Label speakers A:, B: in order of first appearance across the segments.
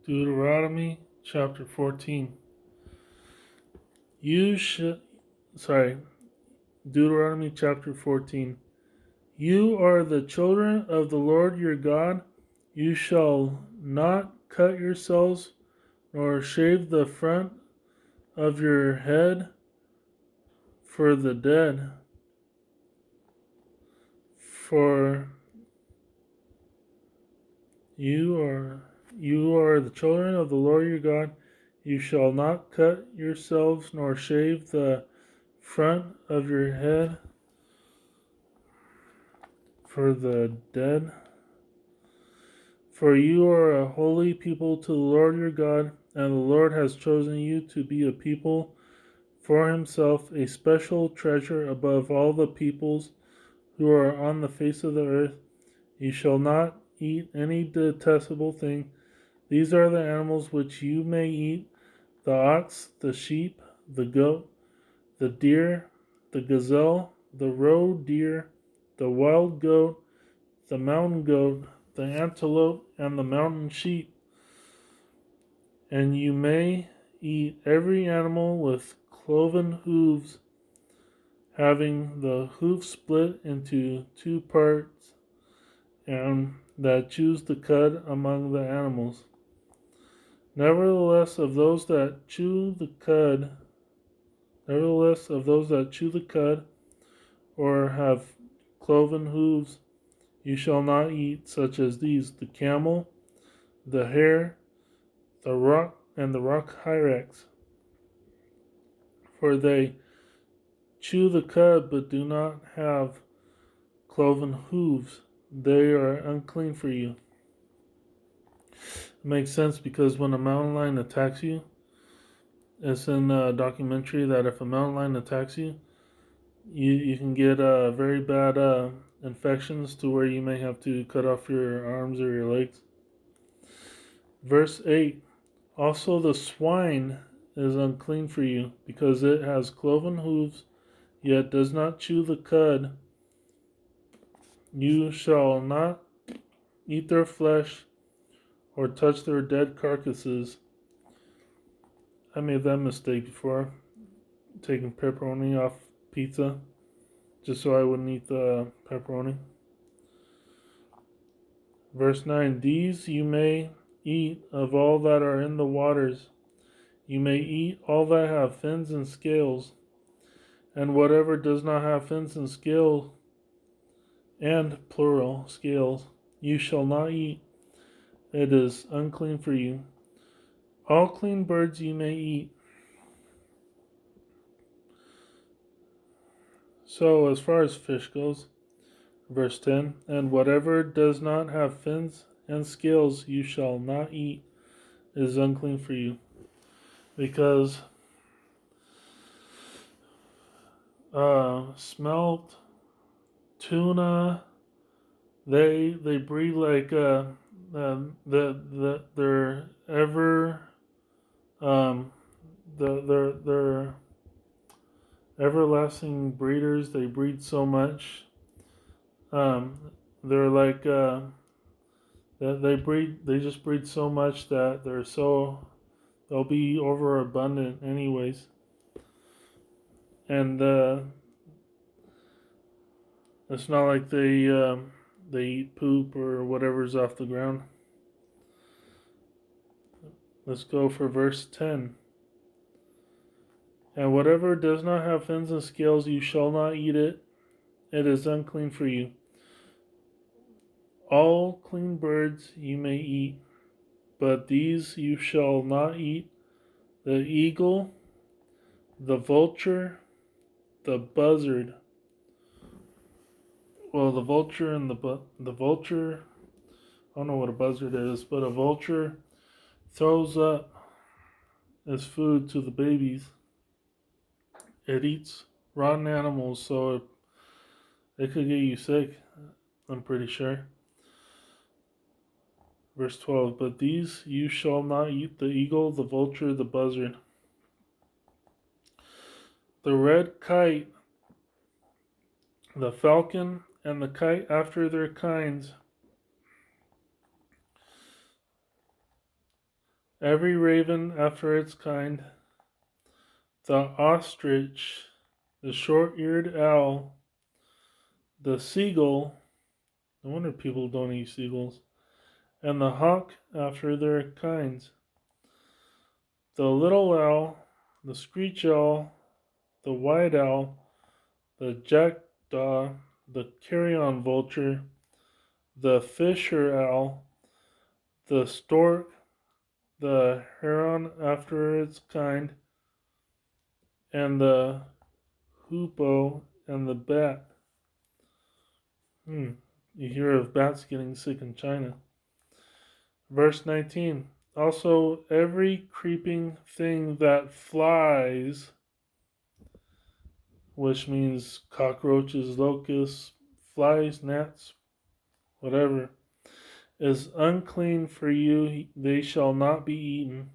A: Deuteronomy chapter 14. You should, sorry, Deuteronomy chapter 14. You are the children of the Lord your God. You shall not cut yourselves nor shave the front of your head for the dead. For you are the children of the Lord your God. You shall not cut yourselves nor shave the front of your head for the dead. For you are a holy people to the Lord your God, and the Lord has chosen you to be a people for himself, a special treasure above all the peoples who are on the face of the earth. You shall not eat any detestable thing. These are the animals which you may eat: the ox, the sheep, the goat, the deer, the gazelle, the roe deer, the wild goat, the mountain goat, the antelope, and the mountain sheep. And you may eat every animal with cloven hooves, having the hoof split into two parts, and that chews the cud among the animals. Nevertheless, of those that chew the cud, or have cloven hooves, you shall not eat, such as these: the camel, the hare, the rock hyrax, for they chew the cud but do not have cloven hooves. They are unclean for you. It makes sense because when a mountain lion attacks you, it's in a documentary that if a mountain lion attacks you, you can get very bad infections to where you may have to cut off your arms or your legs. Verse 8. Also the swine is unclean for you, because it has cloven hooves, yet does not chew the cud. You shall not eat their flesh or touch their dead carcasses. I made that mistake before, taking pepperoni off pizza, just so I wouldn't eat the pepperoni. Verse 9. These you may eat of all that are in the waters. You may eat all that have fins and scales, and whatever does not have fins and scales, and plural scales, you shall not eat. It is unclean for you. All clean birds you may eat. So, as far as fish goes, verse 10, and whatever does not have fins and scales you shall not eat. It is unclean for you. Because smelt, tuna, they breed like they're ever they're everlasting breeders. They breed so much. They're like they just breed so much that they'll be overabundant anyways. And it's not like they eat poop or whatever's off the ground. Let's go for verse 10. And whatever does not have fins and scales, you shall not eat it. It is unclean for you. All clean birds you may eat, but these you shall not eat: the eagle, the vulture, the buzzard. Well, the vulture and the vulture, I don't know what a buzzard is, but a vulture throws up as food to the babies. It eats rotten animals, so it could get you sick, I'm pretty sure. Verse 12, but these you shall not eat: the eagle, the vulture, the buzzard. The red kite, the falcon, and the kite after their kinds, every raven after its kind, the ostrich, the short-eared owl, the seagull. No wonder people don't eat seagulls. And the hawk after their kinds, the little owl, the screech owl, the white owl, the jackdaw, the carrion vulture, the fisher owl, the stork, the heron after its kind, and the hoopoe and the bat. You hear of bats getting sick in China. Verse 19. Also, every creeping thing that flies, which means cockroaches, locusts, flies, gnats, whatever, is unclean for you. They shall not be eaten.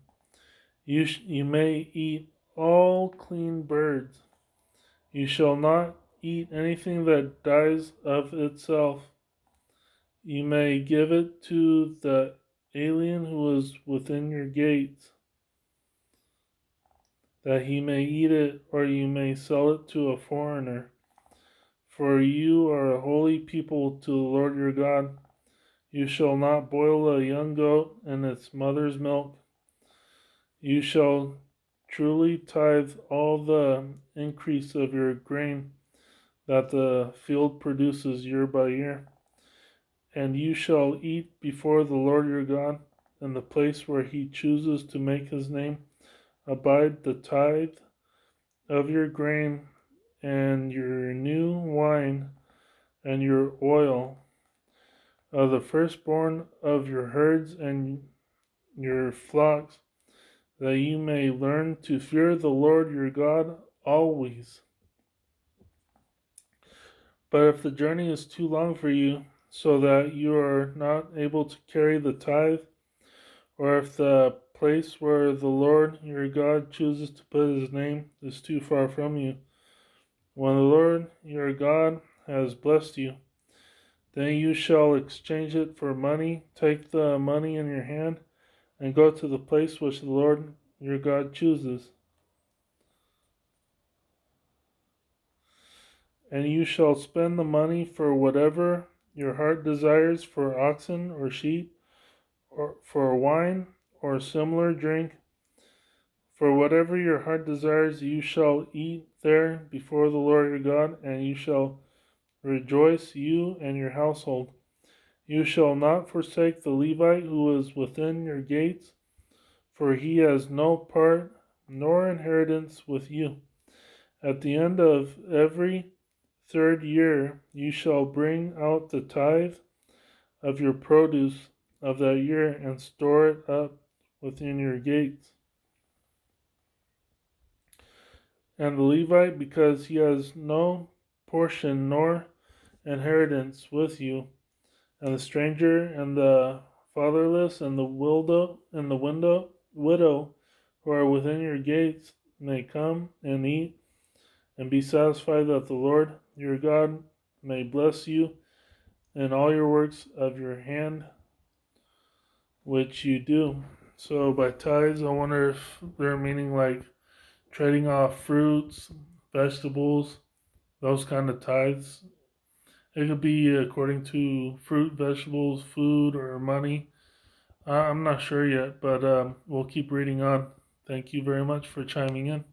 A: You may eat all clean birds. You shall not eat anything that dies of itself. You may give it to the alien who is within your gates, that he may eat it, or you may sell it to a foreigner. For you are a holy people to the Lord your God. You shall not boil a young goat in its mother's milk. You shall truly tithe all the increase of your grain that the field produces year by year. And you shall eat before the Lord your God in the place where he chooses to make his name abide the tithe of your grain and your new wine and your oil, of the firstborn of your herds and your flocks, that you may learn to fear the Lord your God always. But if the journey is too long for you, so that you are not able to carry the tithe, or if the place where the Lord your God chooses to put his name is too far from you, when the Lord your God has blessed you, then you shall exchange it for money. Take the money in your hand and go to the place which the Lord your God chooses. And you shall spend the money for whatever your heart desires, for oxen or sheep, or for wine or similar drink. For whatever your heart desires, you shall eat there before the Lord your God, and you shall rejoice, you and your household. You shall not forsake the Levite who is within your gates, for he has no part nor inheritance with you. At the end of every third year, you shall bring out the tithe of your produce of that year and store it up within your gates. And the Levite, because he has no portion nor inheritance with you, and the stranger and the fatherless and the widow who are within your gates may come and eat and be satisfied, that the Lord your God may bless you in all your works of your hand which you do. So by tithes, I wonder if they're meaning like trading off fruits, vegetables, those kind of tithes. It could be according to fruit, vegetables, food, or money. I'm not sure yet, but we'll keep reading on. Thank you very much for chiming in.